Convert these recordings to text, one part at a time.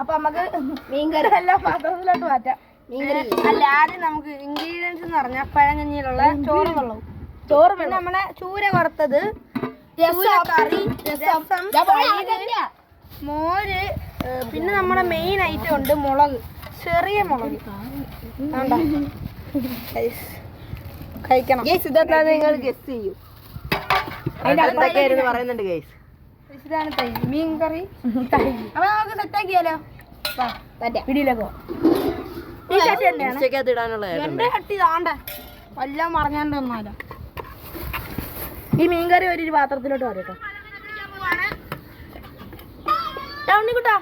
അപ്പൊ നമുക്ക് മീൻകറി എല്ലാം പാത്രത്തിലോട്ട് മാറ്റാം. അല്ല, ആദ്യം നമുക്ക് ഇൻഗ്രീഡിയൻസ് എന്ന് പറഞ്ഞാൽ പഴങ്കഞ്ഞിയിലുള്ള ചോറ് വെള്ളവും, ചോറ് പിന്നെ നമ്മുടെ ചൂര വറുത്തത്, കറി, രസം, മോര്, പിന്നെ നമ്മുടെ മെയിൻ ഐറ്റം ഉണ്ട് മുളക്, ചെറിയ മുളക്. കഴിക്കണം. നിങ്ങൾ ഗസ് ചെയ്യൂ. പറയുന്നുണ്ട് ഗൈസ്. ഇതാണ് തൈ മീൻ കറി. അപ്പൊ നമുക്ക് സെറ്റാക്കിയാലോ? പിടിയിലേക്കോ? ഈ ചട്ടി തന്നെയാണ് എന്റെ ചട്ടി. താണ്ട എല്ലാം മറഞ്ഞാണ്ടൊന്നുമല്ല. ഈ മീൻകറി ഒരു പാത്രത്തിലോട്ട് വരട്ടോ. ഉണ്ണിക്കുട്ടാ,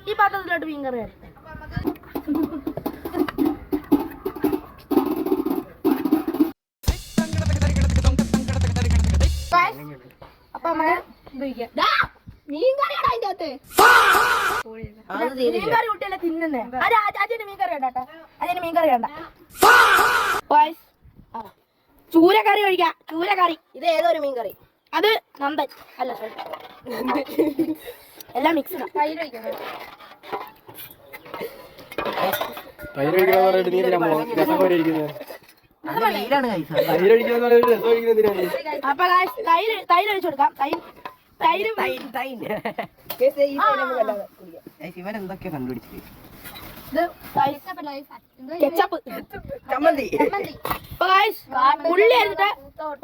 ഈ പാത്രത്തിലോട്ട് മീൻകറി വരട്ടെ. അപ്പൊ മീൻകറിയാണ് അതിന്റെ അകത്ത്. മീൻകറി കുട്ടിയല്ലേ തിന്നുന്നേ. അച്ഛന് മീൻകറി വേണ്ട, അച്ഛന് മീൻകറി വേണ്ട. ചൂരക്കറി ഒഴിക്കാം. ചൂരക്കറി. ഇത് ഏതൊരു മീൻകറി? അത് നന്ദൻ അല്ല, എല്ലാം മിക്സ്. തൈര് ഒഴിക്കാം. അപ്പൊ തൈര് ഒഴിച്ചു കൊടുക്കാം. ഇവനെന്തൊക്കെ കണ്ടുപിടിച്ചു.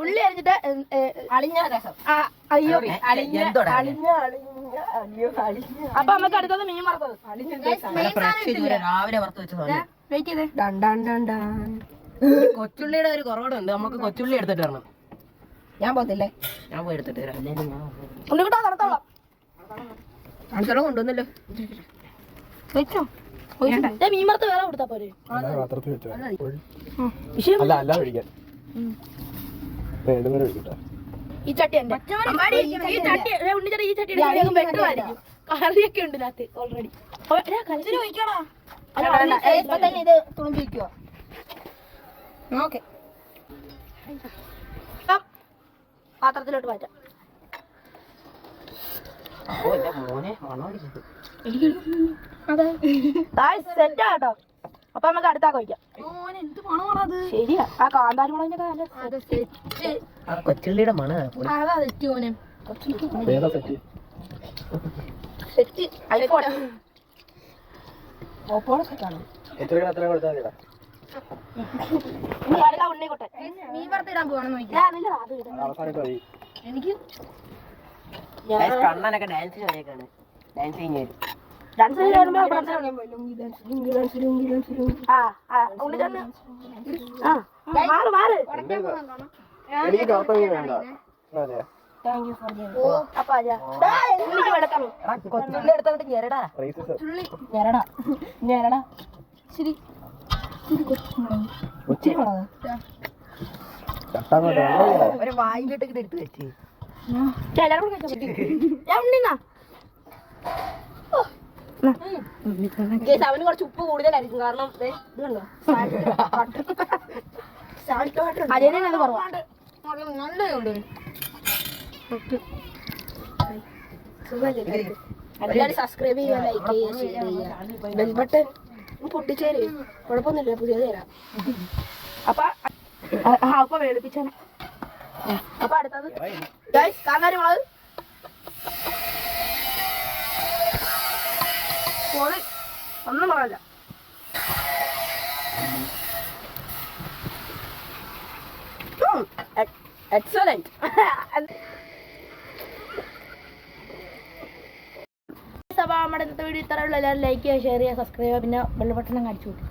ഉള്ളി അരിഞ്ഞിട്ട് അളിഞ്ഞ രസം. അയ്യോ, അപ്പൊ നമുക്ക് അടുത്തത് മീൻ വറുത്തത്. രാവിലെ വറുത്ത് വെച്ച വെയിറ്റ് ചെയ്തേ. കൊച്ചുള്ളിയുടെ ഒരു കുറവുണ്ട്. നമുക്ക് കൊച്ചുള്ളി എടുത്തിട്ട് വരണം. ഞാൻ പോകത്തില്ലേ? ഞാൻ പോയി എടുത്തിട്ട് വരാം. തണുത്തോളം കൊണ്ടുവന്നല്ലോ. വെച്ചോ. മീൻ വറുത്ത് വേറെ കൊടുത്താ പോരെ? ഈ ചട്ടി ഉണ്ട്. ഉണ്ണിച്ചട്ടി ഈ ചട്ടി വെട്ടുമായിരിക്കും. കറിയൊക്കെ ഉണ്ട് ഇതിനകത്ത് ഓൾറെഡി. ഇത് തുണിപ്പിക്കുവോ? ഓക്കെ, പാത്രത്തിലോട്ട് മാറ്റാം. സെറ്റ് ആട്ടോ. അപ്പൊ നമുക്ക് അടുത്താ കഴിക്കാം. ശരിയാ, ആ കാന്താരി മുളകിന്റെ കൊച്ചുള്ളിയുടെ മണ. അതാ സെറ്റ് മോനെ. സെറ്റ് ഐഫോൺ ഉണ്ണിക്കുട്ടൻ മീൻ വറുത്തിടാൻ പോവാണെന്ന് നോക്കി. എനിക്ക് കണ്ണനൊക്കെ ഡാൻസ് കളിയൊക്കെയാണ്. ഡാൻസ് കഴിഞ്ഞു കൊച്ചുള്ളി എടുത്തോണ്ട് ഞെരടാ. ശരി, ഒരു വായിലോട്ട് എടുത്ത് വെച്ച് അവന് കുറച്ച് ഉപ്പ് കൂടുതലായിരിക്കും. കാരണം ഇത് കണ്ടോ, നല്ലുണ്ട്. എല്ലാവരും സബ്സ്ക്രൈബ് ചെയ്യുക, ലൈക്ക് ചെയ്യുക, ഷെയർ ചെയ്യുക, ബെൽ ബട്ടൺ പൊട്ടിച്ചേര്. കുഴപ്പമൊന്നുമില്ല, പുതിയത് തരാം. അപ്പൊ വേടിപ്പിച്ചാണ്. അപ്പൊ അടുത്തത് കാന്താരി മുളക്. ഒന്നും പറയല്ല. എക്സലന്റ്. നമ്മുടെ ഇന്നത്തെ വീഡിയോ ഇത്രയുള്ള. എല്ലാവരും ലൈക്ക് ചെയ്യുക, ഷെയർ ചെയ്യുക, സബ്സ്ക്രൈബ് ചെയ്യുക, പിന്നെ ബെൽ ബട്ടൺ അടിച്ചു കൊടുക്കും.